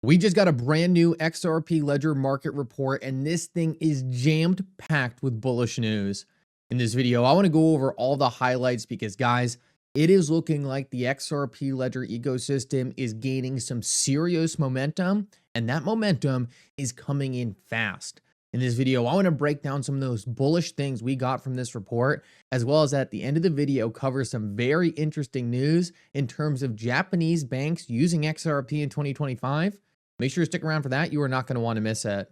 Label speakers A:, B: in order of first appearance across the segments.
A: We just got a brand new XRP Ledger market report, and this thing is jammed packed with bullish news. In this video, I want to go over all the highlights because, guys, it is looking like the XRP Ledger ecosystem is gaining some serious momentum, and that momentum is coming in fast. In this video, I want to break down some of those bullish things we got from this report, as well as at the end of the video, cover some very interesting news in terms of Japanese banks using XRP in 2025. Make sure to stick around for that. You are not going to want to miss it.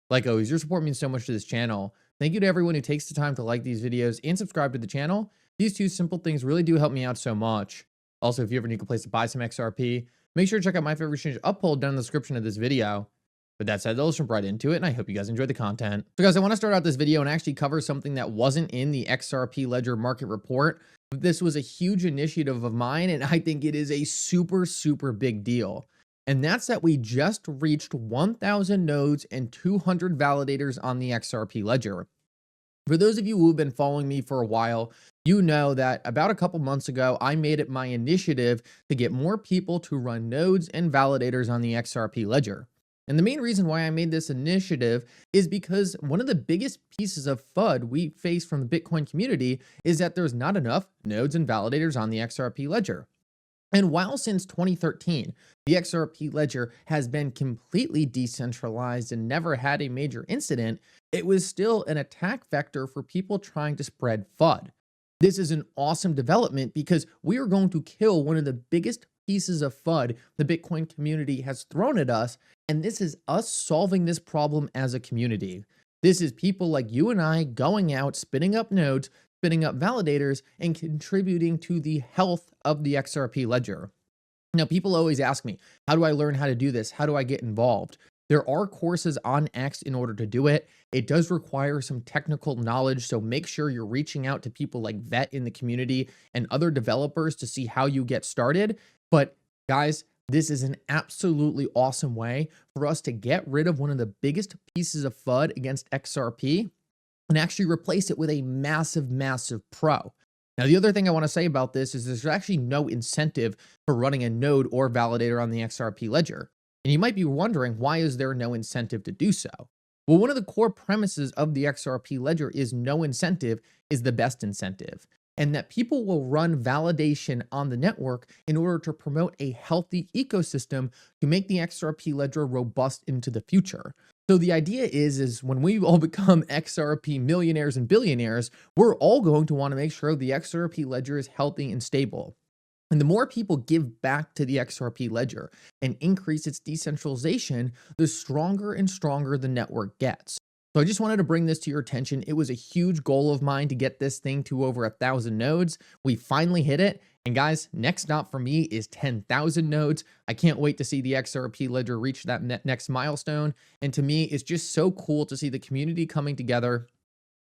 A: Like always, your support means so much to this channel. Thank you to everyone who takes the time to like these videos and subscribe to the channel. These two simple things really do help me out so much. Also, if you ever need a place to buy some XRP, make sure to check out my favorite exchange uphold down in the description of this video. With that said, let's jump right into it, and I hope you guys enjoyed the content. So guys, I want to start out this video and actually cover something that wasn't in the XRP Ledger market report. This was a huge initiative of mine, and I think it is a super big deal. And that's that we just reached 1,000 nodes and 200 validators on the XRP Ledger. For those of you who have been following me for a while, you know that about a couple months ago, I made it my initiative to get more people to run nodes and validators on the XRP Ledger. And the main reason why I made this initiative is because one of the biggest pieces of FUD we face from the Bitcoin community is that there's not enough nodes and validators on the XRP Ledger. And while since 2013, the XRP Ledger has been completely decentralized and never had a major incident, it was still an attack vector for people trying to spread FUD. This is an awesome development because we are going to kill one of the biggest pieces of FUD the Bitcoin community has thrown at us, and this is us solving this problem as a community. This is people like you and I going out, spinning up nodes, spinning up validators, and contributing to the health of the XRP Ledger. Now, people always ask me, how do I learn how to do this? How do I get involved? There are courses on X in order to do it. It does require some technical knowledge, so make sure you're reaching out to people like Vet in the community and other developers to see how you get started. But guys, this is an absolutely awesome way for us to get rid of one of the biggest pieces of FUD against XRP and actually replace it with a massive pro. Now, the other thing I want to say about this is there's actually no incentive for running a node or validator on the XRP Ledger. And you might be wondering, why is there no incentive to do so? Well, one of the core premises of the XRP Ledger is no incentive is the best incentive, and that people will run validation on the network in order to promote a healthy ecosystem to make the XRP Ledger robust into the future. So the idea is when we all become XRP millionaires and billionaires, we're all going to want to make sure the XRP Ledger is healthy and stable. And the more people give back to the XRP Ledger and increase its decentralization, the stronger and stronger the network gets. So I just wanted to bring this to your attention. It was a huge goal of mine to get this thing to over 1,000 nodes. We finally hit it. And guys, next stop for me is 10,000 nodes. I can't wait to see the XRP Ledger reach that next milestone. And to me, it's just so cool to see the community coming together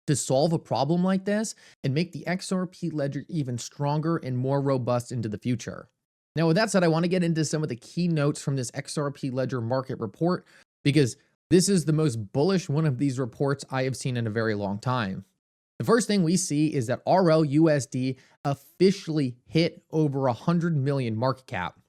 A: to solve a problem like this and make the XRP Ledger even stronger and more robust into the future. Now, with that said, I want to get into some of the key notes from this XRP Ledger market report, because this is the most bullish one of these reports I have seen in a very long time. The first thing we see is that RLUSD officially hit over 100 million market cap.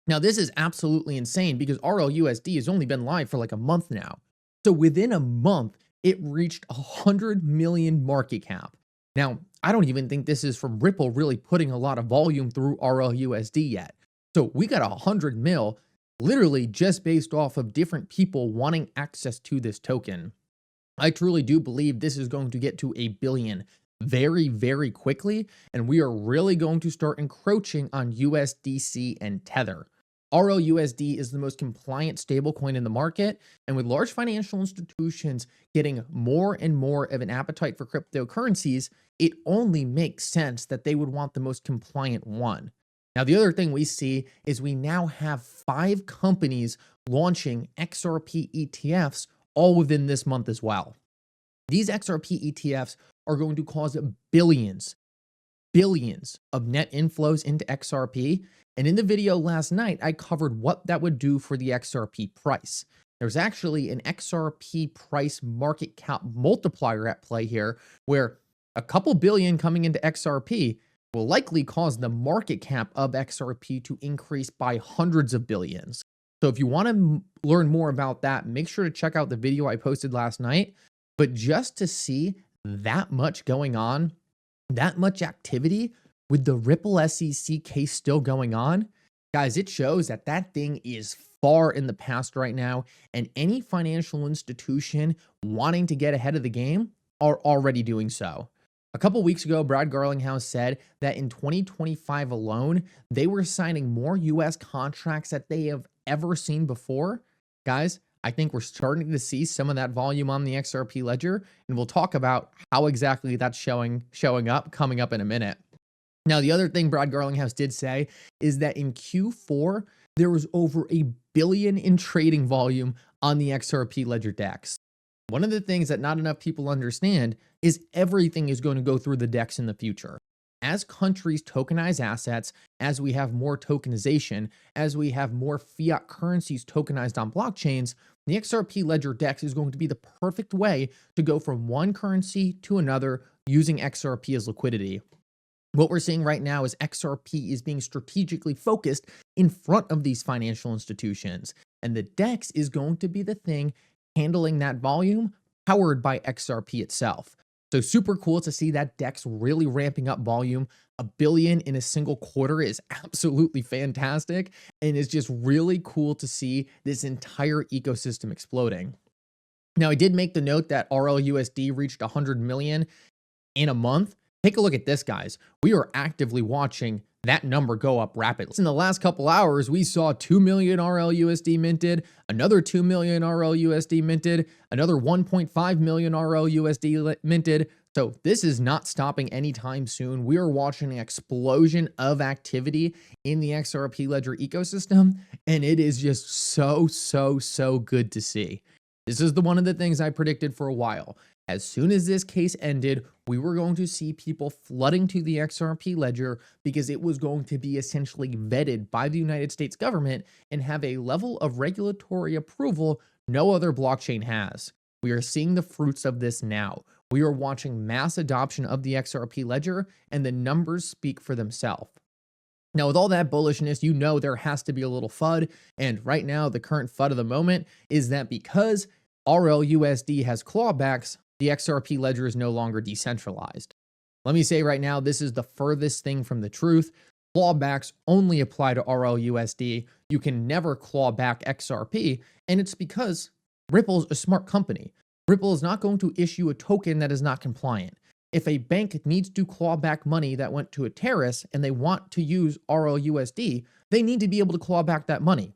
A: Now, this is absolutely insane because RLUSD has only been live for like a month now. So within a month, it reached 100 million market cap. Now, I don't even think this is from Ripple really putting a lot of volume through RLUSD yet. So we got 100 mil literally just based off of different people wanting access to this token. I truly do believe this is going to get to a billion very quickly, and we are really going to start encroaching on USDC and Tether. RLUSD is the most compliant stablecoin in the market, and with large financial institutions getting more and more of an appetite for cryptocurrencies, it only makes sense that they would want the most compliant one. Now, the other thing we see is we now have 5 companies launching XRP ETFs all within this month as well. These XRP ETFs are going to cause billions of net inflows into XRP. And in the video last night, I covered what that would do for the XRP price. There's actually an XRP price market cap multiplier at play here, where a couple billion coming into XRP will likely cause the market cap of XRP to increase by hundreds of billions. So if you want to learn more about that, make sure to check out the video I posted last night. But just to see that much going on, that much activity with the Ripple SEC case still going on, guys, it shows that that thing is far in the past right now. And any financial institution wanting to get ahead of the game are already doing so. A couple weeks ago, Brad Garlinghouse said that in 2025 alone, they were signing more US contracts that they have ever seen before. Guys, I think we're starting to see some of that volume on the XRP ledger, and we'll talk about how exactly that's showing up coming up in a minute. Now, the other thing Brad Garlinghouse did say is that in Q4, there was over $1 billion in trading volume on the XRP ledger DEX. One of the things that not enough people understand is everything is going to go through the DEX in the future. As countries tokenize assets, as we have more tokenization, as we have more fiat currencies tokenized on blockchains, the XRP ledger DEX is going to be the perfect way to go from one currency to another using XRP as liquidity. What we're seeing right now is XRP is being strategically focused in front of these financial institutions, and the DEX is going to be the thing handling that volume powered by XRP itself. So super cool to see that DEX really ramping up volume. $1 billion in a single quarter is absolutely fantastic, and it's just really cool to see this entire ecosystem exploding. Now, I did make the note that RLUSD reached 100 million in a month. Take a look at this, guys. We are actively watching that number go up rapidly. In the last couple hours, we saw 2 million RLUSD minted, another 2 million RLUSD minted, another 1.5 million RLUSD minted. So this is not stopping anytime soon. We are watching an explosion of activity in the XRP ledger ecosystem, and it is just so good to see. This is one of the things I predicted for a while. As soon as this case ended, we were going to see people flooding to the XRP ledger because it was going to be essentially vetted by the United States government and have a level of regulatory approval no other blockchain has. We are seeing the fruits of this now. We are watching mass adoption of the XRP ledger, and the numbers speak for themselves. Now, with all that bullishness, you know there has to be a little FUD, and right now the current FUD of the moment is that because RLUSD has clawbacks, the XRP ledger is no longer decentralized. Let me say right now, this is the furthest thing from the truth. Clawbacks only apply to RLUSD. You can never claw back XRP, and it's because Ripple's a smart company. Ripple is not going to issue a token that is not compliant. If a bank needs to claw back money that went to a terrorist and they want to use RLUSD, they need to be able to claw back that money.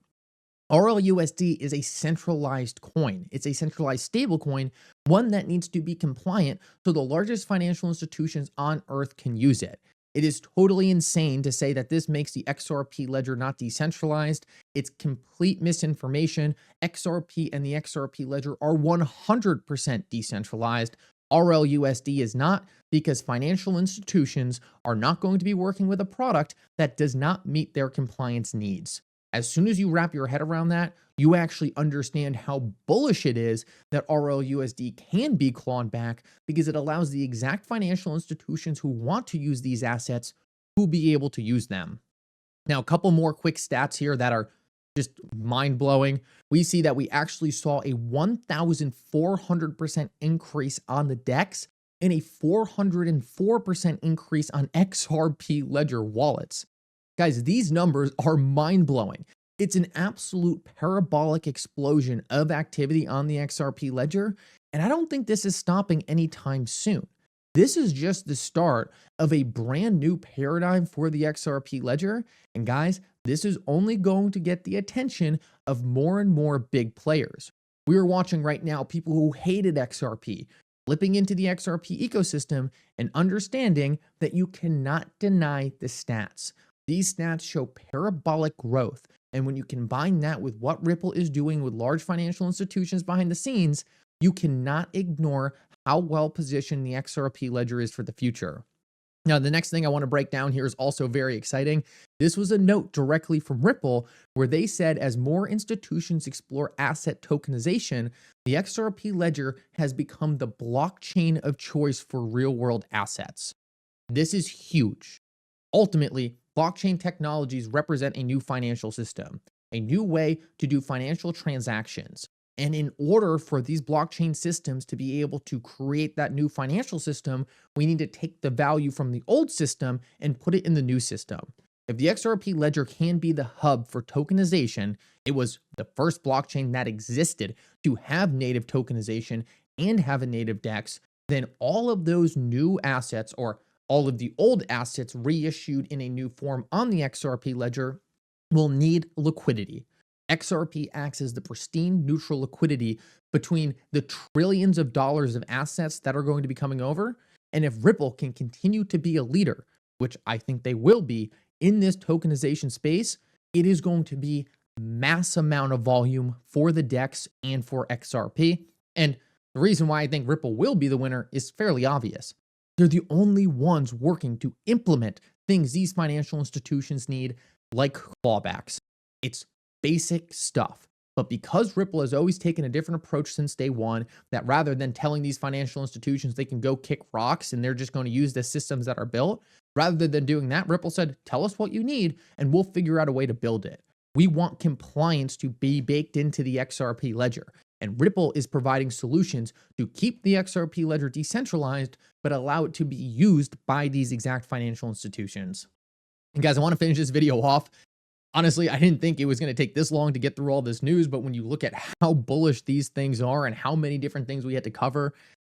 A: RLUSD is a centralized coin. It's a centralized stablecoin, one that needs to be compliant so the largest financial institutions on earth can use it. It is totally insane to say that this makes the XRP ledger not decentralized. It's complete misinformation. XRP and the XRP ledger are 100% decentralized. RLUSD is not, because financial institutions are not going to be working with a product that does not meet their compliance needs. As soon as you wrap your head around that, you actually understand how bullish it is that RLUSD can be clawed back, because it allows the exact financial institutions who want to use these assets to be able to use them. Now, a couple more quick stats here that are just mind-blowing. We see that we actually saw a 1,400% increase on the DEX and a 404% increase on XRP ledger wallets. Guys, these numbers are mind-blowing. It's an absolute parabolic explosion of activity on the XRP ledger, and I don't think this is stopping anytime soon. This is just the start of a brand new paradigm for the XRP ledger, and guys, this is only going to get the attention of more and more big players. We are watching right now people who hated XRP flipping into the XRP ecosystem and understanding that you cannot deny the stats. These stats show parabolic growth, and when you combine that with what Ripple is doing with large financial institutions behind the scenes, you cannot ignore how well positioned the XRP ledger is for the future. Now, the next thing I want to break down here is also very exciting. This was a note directly from Ripple where they said as more institutions explore asset tokenization, the XRP ledger has become the blockchain of choice for real-world assets. This is huge. Ultimately, blockchain technologies represent a new financial system. a new way to do financial transactions. And in order for these blockchain systems to be able to create that new financial system, we need to take the value from the old system and put it in the new system. If the XRP ledger can be the hub for tokenization, it was the first blockchain that existed to have native tokenization and have a native DEX, then all of those new assets, or all of the old assets reissued in a new form on the XRP ledger, will need liquidity. XRP acts as the pristine neutral liquidity between the trillions of dollars of assets that are going to be coming over. And if Ripple can continue to be a leader, which I think they will be in this tokenization space, it is going to be mass amount of volume for the DEX and for XRP. And the reason why I think Ripple will be the winner is fairly obvious. They're the only ones working to implement things these financial institutions need, like clawbacks. It's basic stuff. But because Ripple has always taken a different approach since day one, that rather than telling these financial institutions they can go kick rocks and they're just going to use the systems that are built, rather than doing that, Ripple said, tell us what you need and we'll figure out a way to build it. We want compliance to be baked into the XRP ledger. And Ripple is providing solutions to keep the XRP ledger decentralized, but allow it to be used by these exact financial institutions. And guys, I want to finish this video off. Honestly, I didn't think it was going to take this long to get through all this news, but when you look at how bullish these things are and how many different things we had to cover,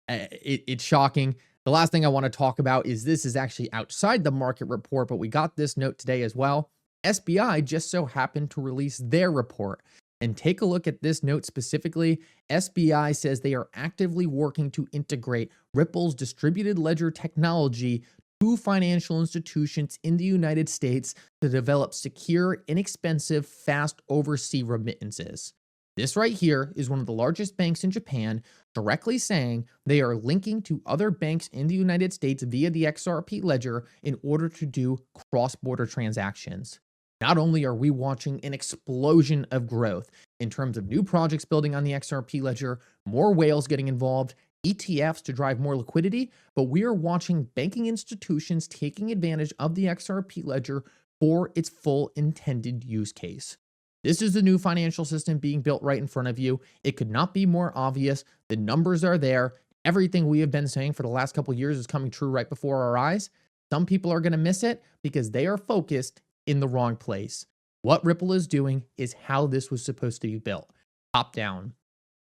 A: it's shocking. The last thing I want to talk about is this is actually outside the market report, but we got this note today as well. SBI just so happened to release their report. And take a look at this note specifically. SBI says they are actively working to integrate Ripple's distributed ledger technology to financial institutions in the United States to develop secure, inexpensive, fast overseas remittances. This right here is one of the largest banks in Japan directly saying they are linking to other banks in the United States via the XRP ledger in order to do cross-border transactions. Not only are we watching an explosion of growth in terms of new projects building on the XRP ledger, more whales getting involved, ETFs to drive more liquidity, but we are watching banking institutions taking advantage of the XRP ledger for its full intended use case. This is the new financial system being built right in front of you. It could not be more obvious. The numbers are there. Everything we have been saying for the last couple of years is coming true right before our eyes. Some people are going to miss it because they are focused in the wrong place. What Ripple is doing is how this was supposed to be built. Top down.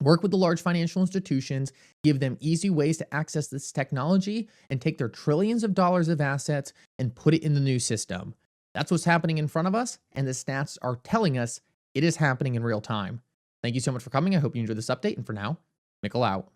A: Work with the large financial institutions, give them easy ways to access this technology, and take their trillions of dollars of assets and put it in the new system. That's what's happening in front of us, and the stats are telling us it is happening in real time. Thank you so much for coming. I hope you enjoyed this update, and for now, Mickle out.